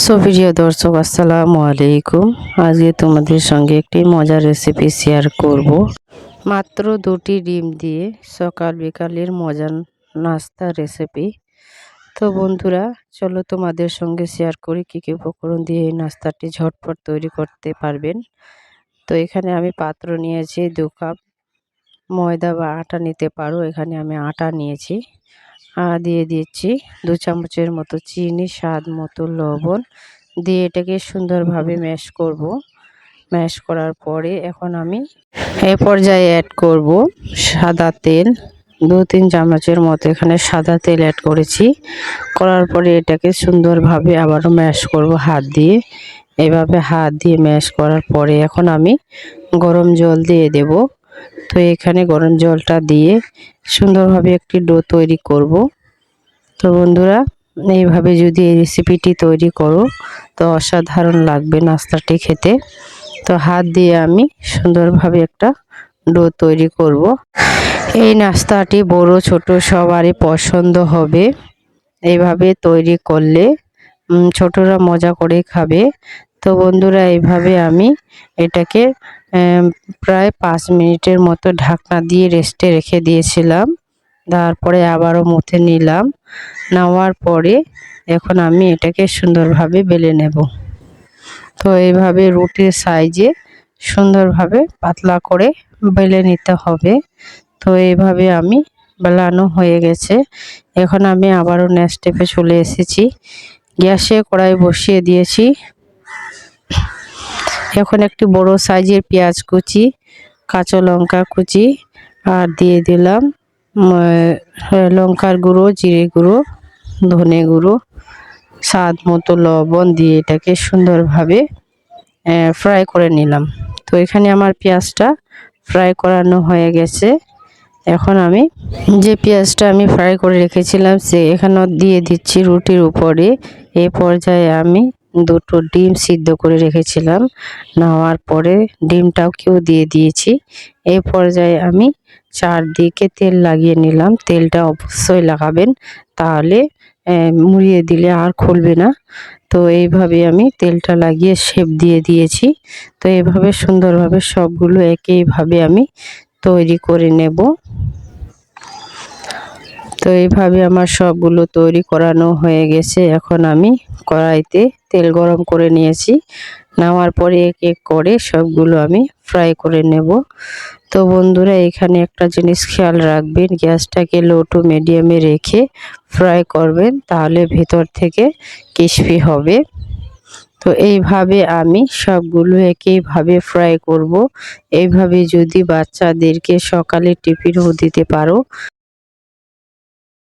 প্রিয় দর্শক, আসসালামু আলাইকুম। আজকে তোমাদের সঙ্গে একটি মজার রেসিপি শেয়ার করব। মাত্র 2টি ডিম দিয়ে সকাল বিকালের মজার নাস্তা রেসিপি। তো বন্ধুরা, চলো তোমাদের সঙ্গে শেয়ার করি কী কী উপকরণ দিয়ে এই নাস্তাটি ঝটপট তৈরি করতে পারবেন। তো এখানে আমি পাত্র নিয়েছি 2 কাপ। ময়দা বা আটা নিতে পারো, এখানে আমি আটা নিয়েছি। দিয়ে দিচ্ছি 2 চামচের মতো চিনি, স্বাদ মতো লবণ দিয়ে এটাকে সুন্দরভাবে ম্যাশ করব। ম্যাশ করার পরে এখন আমি এই পর্যায়ে অ্যাড করব সাদা তেল। 2-3 চামচের মতো এখানে সাদা তেল অ্যাড করেছি। করার পরে এটাকে সুন্দরভাবে আবারও ম্যাশ করব হাত দিয়ে। এভাবে হাত দিয়ে ম্যাশ করার পরে এখন আমি গরম জল দিয়ে দেব। তো এখানে গরম জলটা দিয়ে সুন্দরভাবে একটি ডো তৈরি করব। তো বন্ধুরা, এইভাবে যদি এই রেসিপিটি তৈরি করো তো অসাধারণ লাগবে নাস্তাটি খেতে। তো হাত দিয়ে আমি সুন্দরভাবে একটা ডো তৈরি করব। এই নাস্তাটি বড় ছোট সবারই পছন্দ হবে। এইভাবে তৈরি করলে ছোটরা মজা করে খাবে। তো বন্ধুরা, এইভাবে আমি এটাকে প্রায় 5 মিনিটের মতো ঢাকনা দিয়ে রেস্টে রেখে দিয়েছিলাম। তারপরে আবারও মুথে নিলাম। নেওয়ার পরে এখন আমি এটাকে সুন্দরভাবে বেলে নেব। তো এইভাবে রুটির সাইজে সুন্দরভাবে পাতলা করে বেলে নিতে হবে। তো এইভাবে আমি বেলানো হয়ে গেছে। এখন আমি আবারও নেক্সট স্টেপে চলে এসেছি। গ্যাসে কড়াই বসিয়ে দিয়েছি। এখন একটি বড় সাইজের পেঁয়াজ কুচি, কাঁচা লঙ্কা কুচি আর দিয়ে দিলাম লঙ্কার গুঁড়ো, জিরে গুঁড়ো, ধনে গুঁড়ো, স্বাদ মতো লবণ দিয়ে এটাকে সুন্দরভাবে ফ্রাই করে নিলাম। তো এখানে আমার পেঁয়াজটা ফ্রাই করানো হয়ে গেছে। এখন আমি যে পেঁয়াজটা আমি ফ্রাই করে রেখেছিলাম সে এখানে দিয়ে দিচ্ছি রুটির উপরে। এই পর্যায়ে আমি 2টো ডিম সিদ্ধ করে রেখেছিলাম, নেওয়ার পরে ডিমটাকেও দিয়ে দিয়েছি। এই পর্যায়ে আমি চারদিকে তেল লাগিয়ে নিলাম। তেলটা অবশ্যই লাগাবেন, তাহলে মুড়িয়ে দিলে আর খুলবে না। তো এইভাবে আমি তেলটা লাগিয়ে শেপ দিয়ে দিয়েছি। তো এইভাবে সুন্দরভাবে সবগুলো একইভাবে আমি তৈরি করে নেব। তো এইভাবে আমার সবগুলো তৈরি করানো হয়ে গেছে। এখন আমি কড়াইতে তেল গরম করে নিয়েছি। নেওয়ার পরে এক এক করে সবগুলো আমি ফ্রাই করে নেব। তো বন্ধুরা, এখানে একটা জিনিস খেয়াল রাখবেন, গ্যাসটাকে লো টু মিডিয়ামে রেখে ফ্রাই করবেন, তাহলে ভেতর থেকে ক্রিস্পি হবে। তো এইভাবে আমি সবগুলো একইভাবে ফ্রাই করব। এইভাবে যদি বাচ্চাদেরকে সকালে টিফিনও দিতে পারো